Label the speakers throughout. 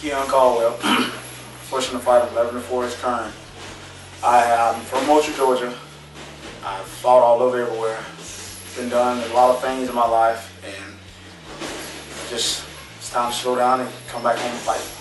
Speaker 1: Keon Caldwell. Fortunate to fight 11-4 his current. I'm from Moultrie, Georgia. I've fought all over everywhere. Been done a lot of things in my life, and just it's time to slow down and come back home and fight.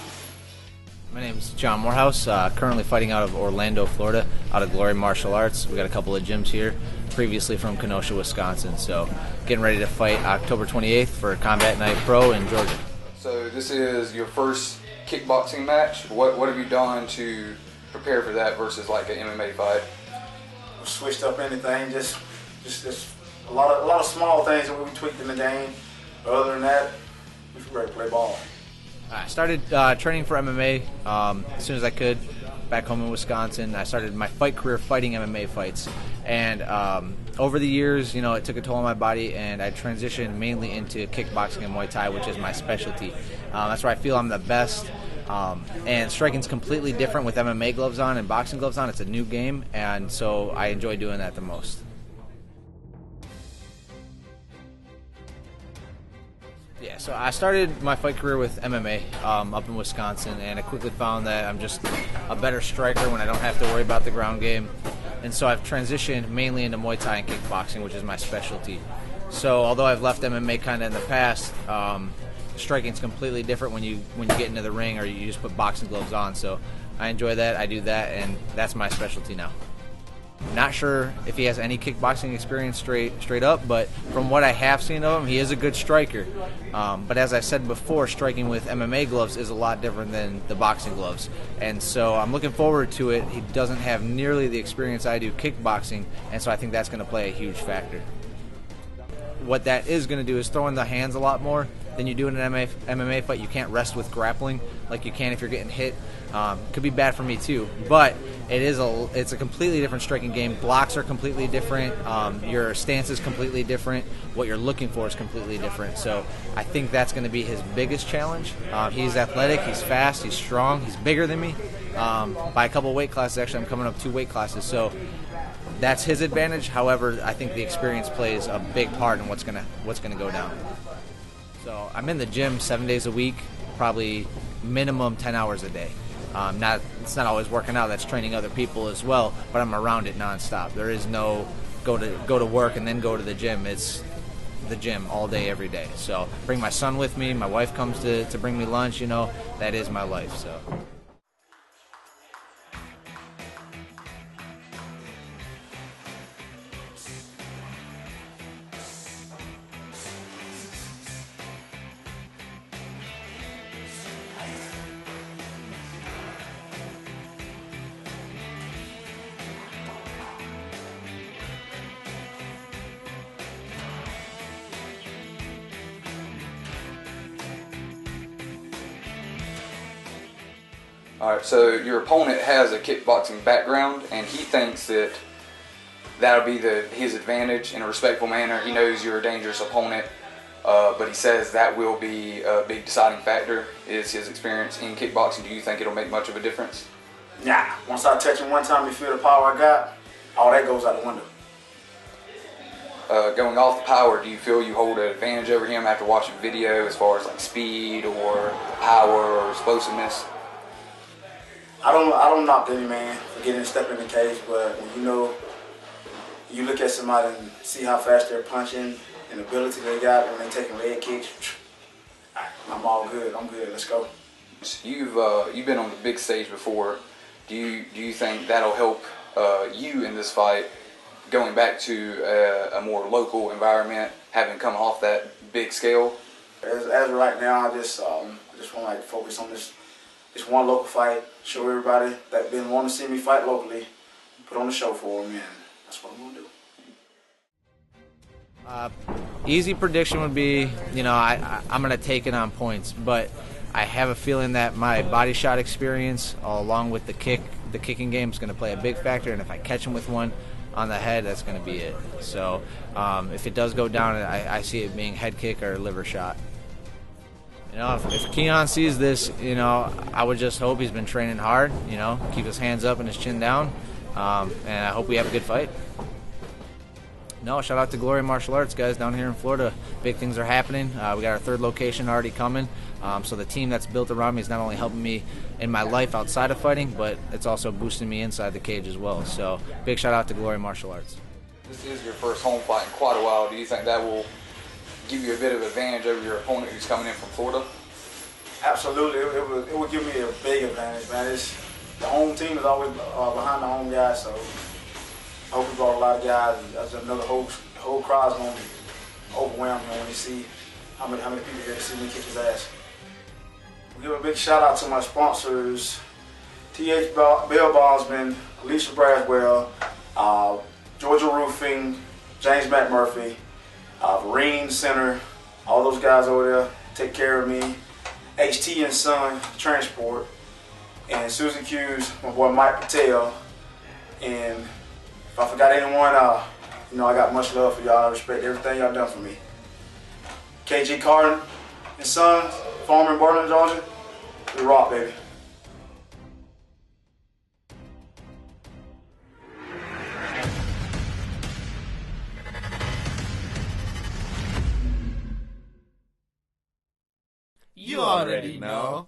Speaker 2: My name's John Morehouse, currently fighting out of Orlando, Florida, out of Glory Martial Arts. We got a couple of gyms here, previously from Kenosha, Wisconsin. So getting ready to fight October 28th for Combat Night Pro in Georgia.
Speaker 3: So this is your first kickboxing match. What have you done to prepare for that versus like an MMA fight?
Speaker 1: I've switched up anything, just a lot of small things that we tweaked in the game. But other than that, we're ready to play ball.
Speaker 2: I started training for MMA as soon as I could back home in Wisconsin. I started my fight career fighting MMA fights. And over the years, you know, it took a toll on my body, and I transitioned mainly into kickboxing and Muay Thai, which is my specialty. That's where I feel I'm the best. And striking's completely different with MMA gloves on and boxing gloves on. It's a new game, and so I enjoy doing that the most. Yeah, so I started my fight career with MMA up in Wisconsin, and I quickly found that I'm just a better striker when I don't have to worry about the ground game. And so I've transitioned mainly into Muay Thai and kickboxing, which is my specialty. So although I've left MMA kind of in the past, striking's completely different when you get into the ring, or you just put boxing gloves on. So I enjoy that, I do that, and that's my specialty now. Not sure if he has any kickboxing experience straight up, but from what I have seen of him, he is a good striker. But as I said before, striking with MMA gloves is a lot different than the boxing gloves. And so I'm looking forward to it. He doesn't have nearly the experience I do kickboxing, and so I think that's going to play a huge factor. What that is going to do is throw in the hands a lot more than you do in an MMA fight. You can't rest with grappling like you can if you're getting hit. Could be bad for me too, but it's a completely different striking game. Blocks are completely different. Your stance is completely different. What you're looking for is completely different. So I think that's going to be his biggest challenge. He's athletic, he's fast, he's strong, he's bigger than me by a couple weight classes. Actually, I'm coming up 2 weight classes, so that's his advantage. However, I think the experience plays a big part in what's gonna go down. So I'm in the gym 7 days a week, probably minimum 10 hours a day. It's not always working out. That's training other people as well, but I'm around it nonstop. There is no go to work and then go to the gym. It's the gym all day, every day. So bring my son with me. My wife comes to bring me lunch. You know, that is my life. So.
Speaker 3: All right, so your opponent has a kickboxing background, and he thinks that that'll be his advantage in a respectful manner. He knows you're a dangerous opponent, but he says that will be a big deciding factor, is his experience in kickboxing. Do you think it'll make much of a difference?
Speaker 1: Nah, once I touch him one time, you feel the power I got, all that goes out the window.
Speaker 3: Going off the power, do you feel you hold an advantage over him after watching video as far as like speed or power or explosiveness?
Speaker 1: I don't knock any man for getting stepped in the cage, but when you look at somebody and see how fast they're punching and the ability they got when they're taking leg kicks, I'm all good. I'm good. Let's go.
Speaker 3: You've been on the big stage before. Do you think that'll help you in this fight, going back to a more local environment, having come off that big scale?
Speaker 1: As of right now, I just want to focus on this one local fight, show everybody that been wanting to see me fight locally, put on the show for them, and that's what I'm going to do.
Speaker 2: Easy prediction would be, you know, I'm going to take it on points, but I have a feeling that my body shot experience, along with the kicking game, is going to play a big factor, and if I catch him with one on the head, that's going to be it. So if it does go down, I see it being head kick or liver shot. You know, if Keon sees this, you know, I would just hope he's been training hard, you know, keep his hands up and his chin down, and I hope we have a good fight. No, shout out to Glory Martial Arts, guys, down here in Florida. Big things are happening. We got our third location already coming. So the team that's built around me is not only helping me in my life outside of fighting, but it's also boosting me inside the cage as well. So big shout out to Glory Martial Arts.
Speaker 3: This is your first home fight in quite a while. Do you think that will give you a bit of advantage over your opponent who's coming in from Florida?
Speaker 1: Absolutely. It would give me a big advantage, man. The home team is always behind the home guys, so I hope we brought a lot of guys. That's another whole crowd's going to be overwhelmed when they see how many people here to see me kick his ass. We give a big shout out to my sponsors, T.H. Bell Bosman, Alicia Bradwell, Georgia Roofing, James McMurphy, Vereen Center, all those guys over there take care of me. HT and Son Transport, and Susie Q's, my boy Mike Patel, and if I forgot anyone, I got much love for y'all. I respect everything y'all done for me. KG Carden and Sons, farmer in Berlin, Georgia. We rock, baby.
Speaker 4: You already know.